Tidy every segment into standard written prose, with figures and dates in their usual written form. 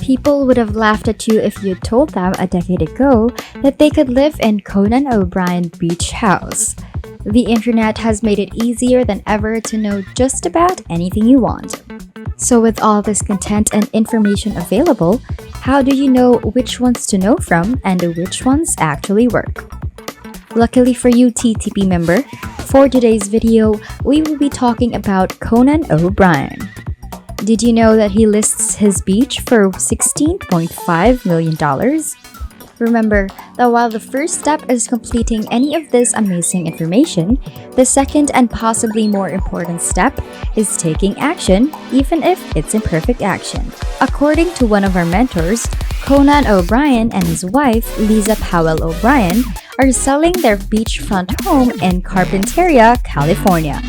People would have laughed at you if you told them a decade ago that they could live in Conan O'Brien Beach House. The internet has made it easier than ever to know just about anything you want. So with all this content and information available, how do you know which ones to know from and which ones actually work? Luckily for you, TTP member, for today's video, we will be talking about Conan O'Brien. Did you know that he lists his beach for $16.5 million? Remember that while the first step is completing any of this amazing information, the second and possibly more important step is taking action, even if it's imperfect action. According to one of our mentors, Conan O'Brien and his wife, Lisa Powell O'Brien, are selling their beachfront home in Carpinteria, California.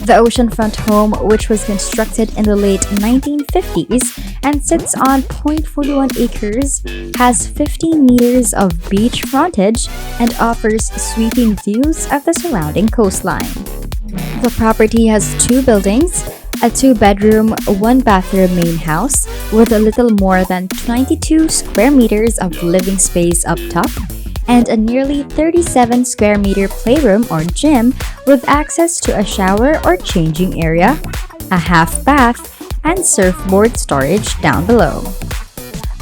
The oceanfront home, which was constructed in the late 1950s and sits on 0.41 acres, has 15 meters of beach frontage and offers sweeping views of the surrounding coastline. The property has two buildings, a 2-bedroom, 1-bathroom main house with a little more than 92 square meters of living space up top, and a nearly 37 square meter playroom or gym with access to a shower or changing area, a half bath, and surfboard storage down below.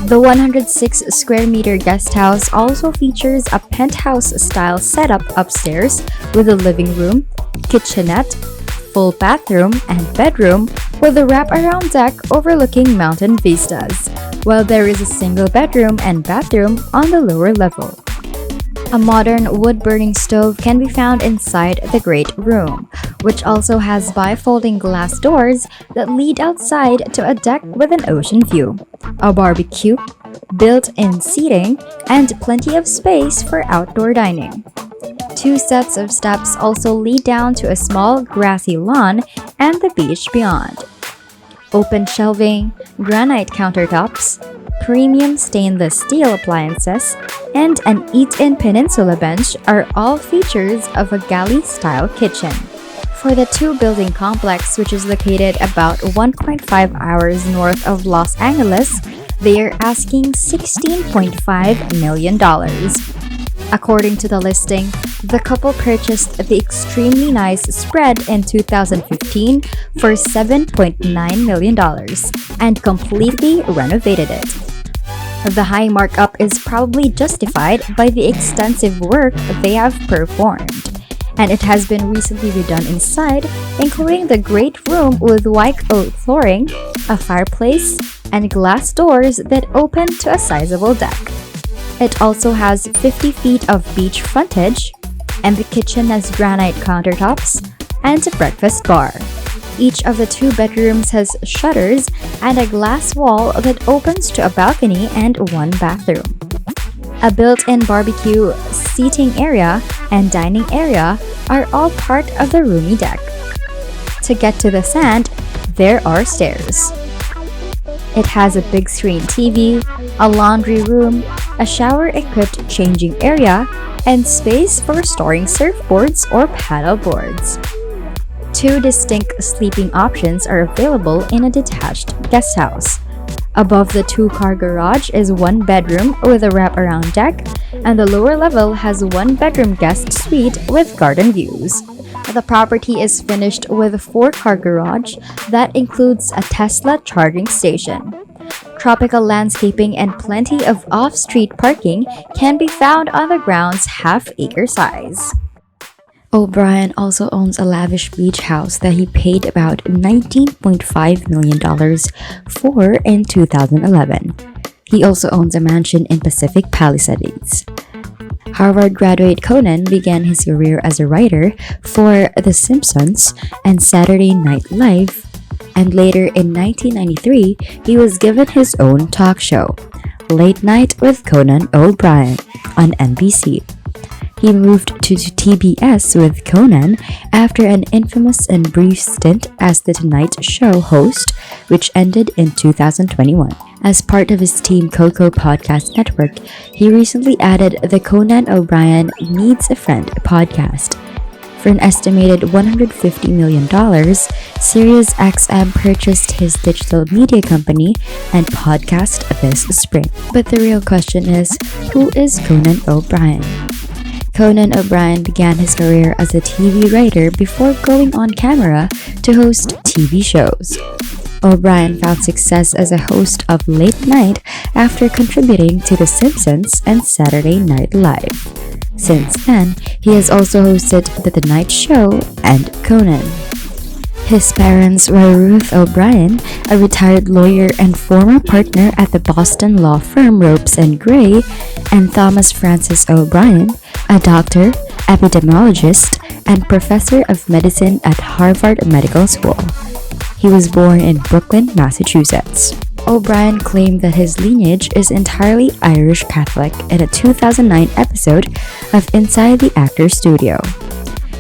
The 106 square meter guest house also features a penthouse-style setup upstairs with a living room, kitchenette, full bathroom, and bedroom with a wrap-around deck overlooking mountain vistas, while there is a single bedroom and bathroom on the lower level. A modern wood-burning stove can be found inside the great room, which also has bifolding glass doors that lead outside to a deck with an ocean view, a barbecue, built-in seating, and plenty of space for outdoor dining. 2 sets of steps also lead down to a small grassy lawn and the beach beyond. Open shelving, granite countertops, premium stainless steel appliances, and an eat-in peninsula bench are all features of a galley-style kitchen. For the 2-building complex, which is located about 1.5 hours north of Los Angeles, they are asking $16.5 million. According to the listing, the couple purchased the extremely nice spread in 2015 for $7.9 million and completely renovated it. The high markup is probably justified by the extensive work they have performed, and it has been recently redone inside, including the great room with white oak flooring, a fireplace, and glass doors that open to a sizable deck. It also has 50 feet of beach frontage, and the kitchen has granite countertops and a breakfast bar. Each of the 2 bedrooms has shutters and a glass wall that opens to a balcony and 1 bathroom. A built-in barbecue, seating area, and dining area are all part of the roomy deck. To get to the sand, there are stairs. It has a big screen TV, a laundry room, a shower-equipped changing area, and space for storing surfboards or paddle boards. 2 distinct sleeping options are available in a detached guest house. Above the 2-car garage is 1 bedroom with a wrap-around deck, and the lower level has 1-bedroom guest suite with garden views. The property is finished with a 4-car garage that includes a Tesla charging station. Tropical landscaping and plenty of off-street parking can be found on the ground's half-acre size. O'Brien also owns a lavish beach house that he paid about $19.5 million for in 2011. He also owns a mansion in Pacific Palisades. Harvard graduate Conan began his career as a writer for The Simpsons and Saturday Night Live, and later in 1993, he was given his own talk show, Late Night with Conan O'Brien, on NBC. He moved to TBS with Conan after an infamous and brief stint as The Tonight Show host, which ended in 2021. As part of his Team Coco podcast network, he recently added the Conan O'Brien Needs a Friend podcast. For an estimated $150 million, SiriusXM purchased his digital media company and podcast this spring. But the real question is, who is Conan O'Brien? Conan O'Brien began his career as a TV writer before going on camera to host TV shows. O'Brien found success as a host of Late Night after contributing to The Simpsons and Saturday Night Live. Since then, he has also hosted The Tonight Show and Conan. His parents were Ruth O'Brien, a retired lawyer and former partner at the Boston law firm Ropes and Gray, and Thomas Francis O'Brien, a doctor, epidemiologist, and professor of medicine at Harvard Medical School. He was born in Brooklyn, Massachusetts. O'Brien claimed that his lineage is entirely Irish Catholic in a 2009 episode of Inside the Actors Studio.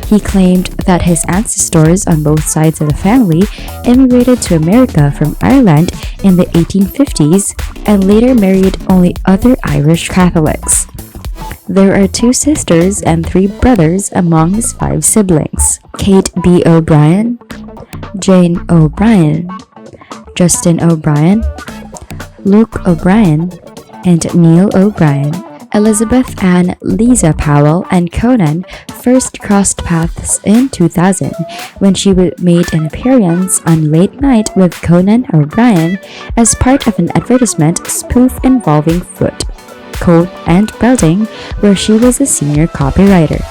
He claimed that his ancestors on both sides of the family immigrated to America from Ireland in the 1850s and later married only other Irish Catholics. There are 2 sisters and 3 brothers among his 5 siblings: Kate B. O'Brien, Jane O'Brien, Justin O'Brien, Luke O'Brien, and Neil O'Brien. Elizabeth Ann Lisa Powell and Conan first crossed paths in 2000 when she made an appearance on Late Night with Conan O'Brien as part of an advertisement spoof involving foot, coat, and belting, where she was a senior copywriter.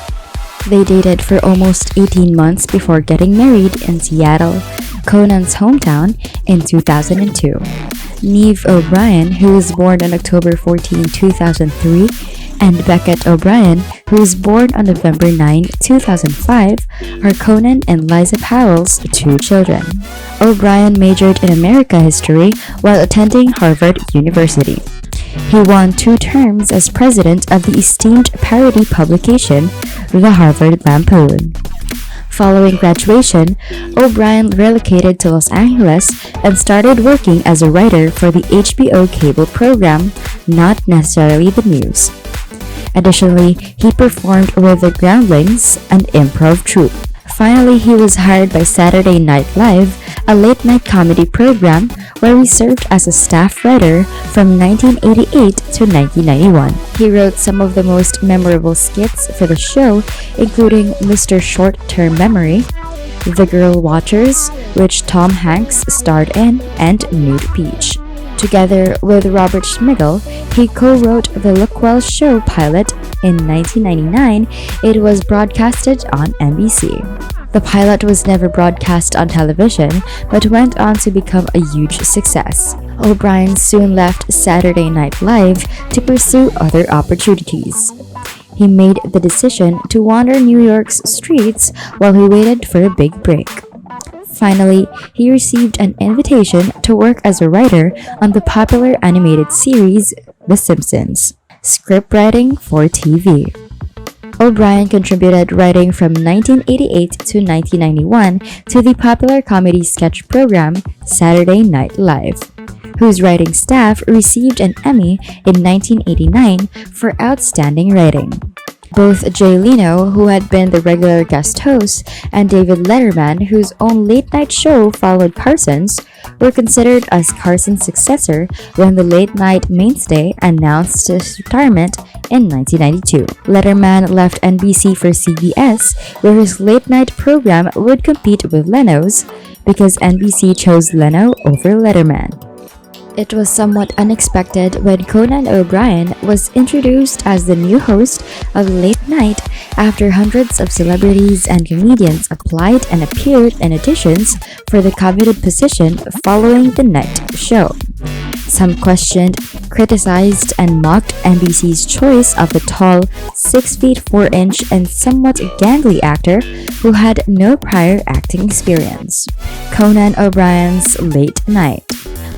They dated for almost 18 months before getting married in Seattle, Conan's hometown, in 2002. Neve O'Brien, who was born on October 14, 2003, and Beckett O'Brien, who was born on November 9, 2005, are Conan and Liza Powell's 2 children. O'Brien majored in America history while attending Harvard University. He won 2 terms as president of the esteemed parody publication, The Harvard Lampoon. Following graduation, O'Brien relocated to Los Angeles and started working as a writer for the HBO cable program, Not Necessarily the News. Additionally, he performed with the Groundlings, an improv troupe. Finally, he was hired by Saturday Night Live, a late-night comedy program where he served as a staff writer from 1988 to 1991. He wrote some of the most memorable skits for the show, including Mr. Short-Term Memory, The Girl Watchers, which Tom Hanks starred in, and Nude Peach. Together with Robert Schmigel, he co-wrote the Look Well show pilot. In 1999, it was broadcasted on NBC. The pilot was never broadcast on television, but went on to become a huge success. O'Brien soon left Saturday Night Live to pursue other opportunities. He made the decision to wander New York's streets while he waited for a big break. Finally, he received an invitation to work as a writer on the popular animated series The Simpsons, scriptwriting for TV. O'Brien contributed writing from 1988 to 1991 to the popular comedy sketch program Saturday Night Live, whose writing staff received an Emmy in 1989 for outstanding writing. Both Jay Leno, who had been the regular guest host, and David Letterman, whose own late-night show followed Carson's, were considered as Carson's successor when the late-night mainstay announced his retirement in 1992. Letterman left NBC for CBS, where his late-night program would compete with Leno's, because NBC chose Leno over Letterman. It was somewhat unexpected when Conan O'Brien was introduced as the new host of Late Night after hundreds of celebrities and comedians applied and appeared in auditions for the coveted position following the night show. Some questioned, criticized, and mocked NBC's choice of the tall, 6 feet 4 inch and somewhat gangly actor who had no prior acting experience. Conan O'Brien's Late Night.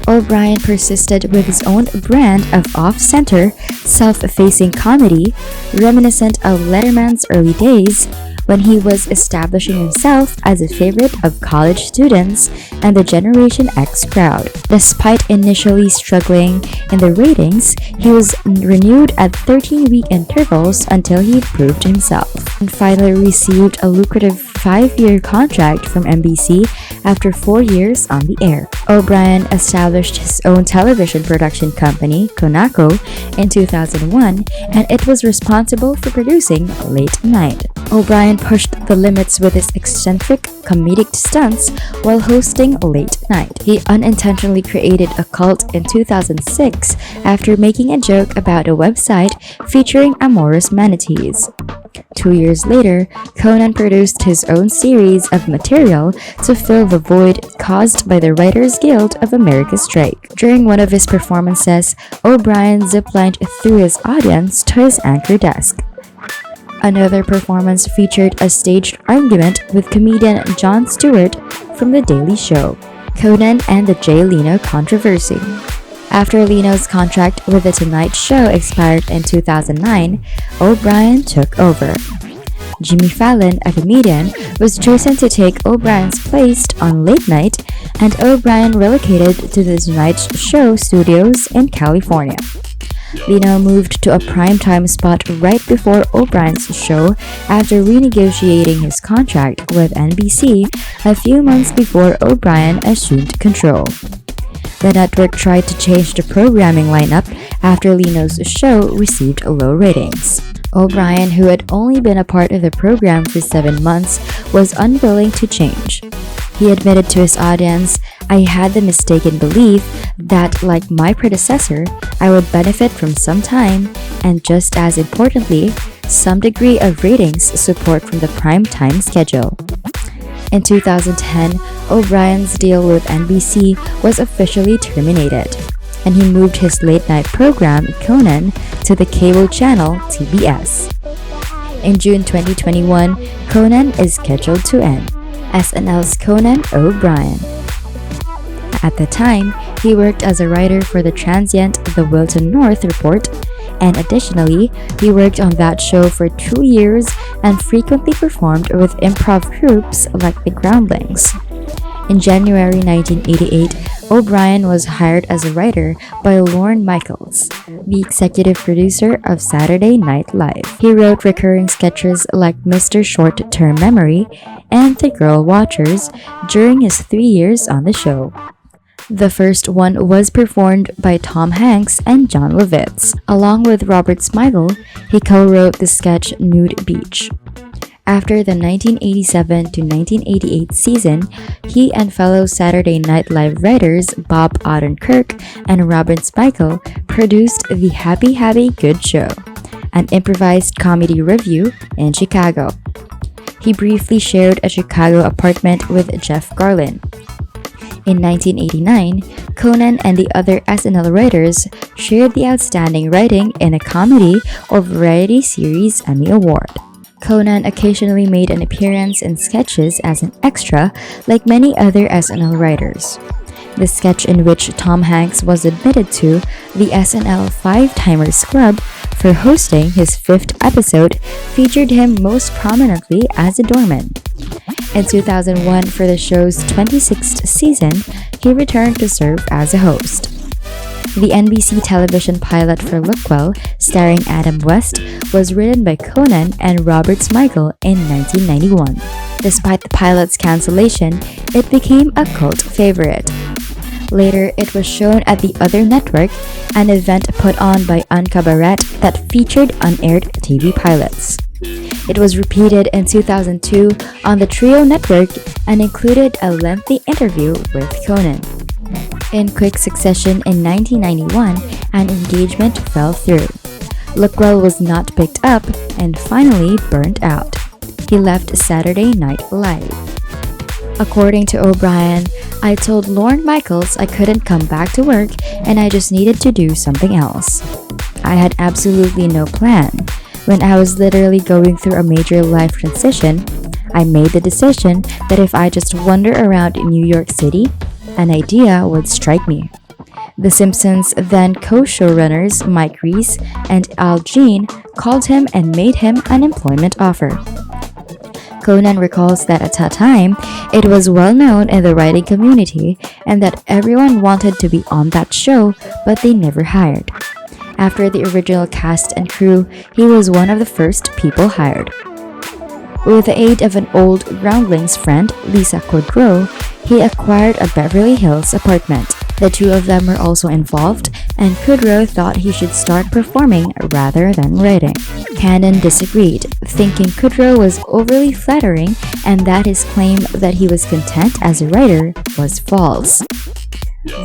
O'Brien persisted with his own brand of off-center, self-facing comedy, reminiscent of Letterman's early days, when he was establishing himself as a favorite of college students and the Generation X crowd. Despite initially struggling in the ratings, he was renewed at 13-week intervals until he proved himself, and finally received a lucrative 5-year contract from NBC after 4 years on the air. O'Brien established his own television production company, Conan, in 2001, and it was responsible for producing Late Night. O'Brien pushed the limits with his eccentric comedic stunts while hosting Late Night. He unintentionally created a cult in 2006 after making a joke about a website featuring amorous manatees. 2 years later, Conan produced his own series of material to fill the void caused by the Writers Guild of America strike. During one of his performances, O'Brien ziplined through his audience to his anchor desk. Another performance featured a staged argument with comedian Jon Stewart from The Daily Show. Conan and the Jay Leno controversy. After Leno's contract with The Tonight Show expired in 2009, O'Brien took over. Jimmy Fallon, a comedian, was chosen to take O'Brien's place on Late Night, and O'Brien relocated to The Tonight Show studios in California. Leno moved to a primetime spot right before O'Brien's show after renegotiating his contract with NBC a few months before O'Brien assumed control. The network tried to change the programming lineup after Leno's show received low ratings. O'Brien, who had only been a part of the program for 7 months, was unwilling to change. He admitted to his audience, "I had the mistaken belief that, like my predecessor, I would benefit from some time, and just as importantly, some degree of ratings support from the prime time schedule." In 2010, O'Brien's deal with NBC was officially terminated, and he moved his late-night program, Conan, to the cable channel TBS. In June 2021, Conan is scheduled to end. SNL's Conan O'Brien. At the time, he worked as a writer for the transient The Wilton North Report, and additionally, he worked on that show for 2 years and frequently performed with improv groups like the Groundlings. In January 1988, O'Brien was hired as a writer by Lorne Michaels, the executive producer of Saturday Night Live. He wrote recurring sketches like Mr. Short-Term Memory and The Girl Watchers during his 3 years on the show. The first one was performed by Tom Hanks and John Lovitz. Along with Robert Smigel, he co-wrote the sketch Nude Beach. After the 1987 to 1988 season, he and fellow Saturday Night Live writers Bob Odenkirk and Robert Smigel produced the Happy Happy Good Show, an improvised comedy revue in Chicago. He briefly shared a Chicago apartment with Jeff Garlin. In 1989, Conan and the other SNL writers shared the Outstanding Writing in a Comedy or Variety Series Emmy Award. Conan occasionally made an appearance in sketches as an extra, like many other SNL writers. The sketch in which Tom Hanks was admitted to the SNL Five-Timers Club for hosting his 5th episode featured him most prominently as a doorman. In 2001, for the show's 26th season, he returned to serve as a host. The NBC television pilot for Look Well, starring Adam West, was written by Conan and Robert Smigel in 1991. Despite the pilot's cancellation, it became a cult favorite. Later, it was shown at the Other Network, an event put on by Uncabaret that featured unaired TV pilots. It was repeated in 2002 on the Trio Network and included a lengthy interview with Conan. In quick succession in 1991, an engagement fell through. Look Well was not picked up and finally burnt out. He left Saturday Night Live. According to O'Brien, "I told Lorne Michaels I couldn't come back to work and I just needed to do something else. I had absolutely no plan. When I was literally going through a major life transition, I made the decision that if I just wander around in New York City, an idea would strike me." The Simpsons then co-showrunners Mike Reiss and Al Jean called him and made him an employment offer. Conan recalls that at that time, it was well known in the writing community and that everyone wanted to be on that show, but they never hired. After the original cast and crew, he was one of the first people hired. With the aid of an old Groundlings friend, Lisa Kudrow, he acquired a Beverly Hills apartment. The two of them were also involved, and Kudrow thought he should start performing rather than writing. Conan disagreed, thinking Kudrow was overly flattering and that his claim that he was content as a writer was false.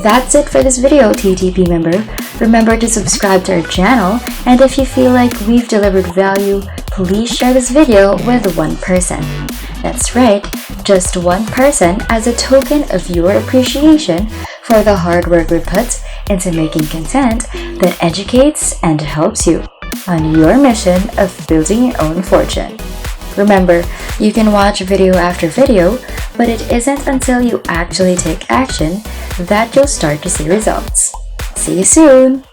That's it for this video, TTP member. Remember to subscribe to our channel, and if you feel like we've delivered value, please share this video with one person. That's right, just one person as a token of your appreciation for the hard work we put into making content that educates and helps you on your mission of building your own fortune. Remember, you can watch video after video, but it isn't until you actually take action that you'll start to see results. See you soon!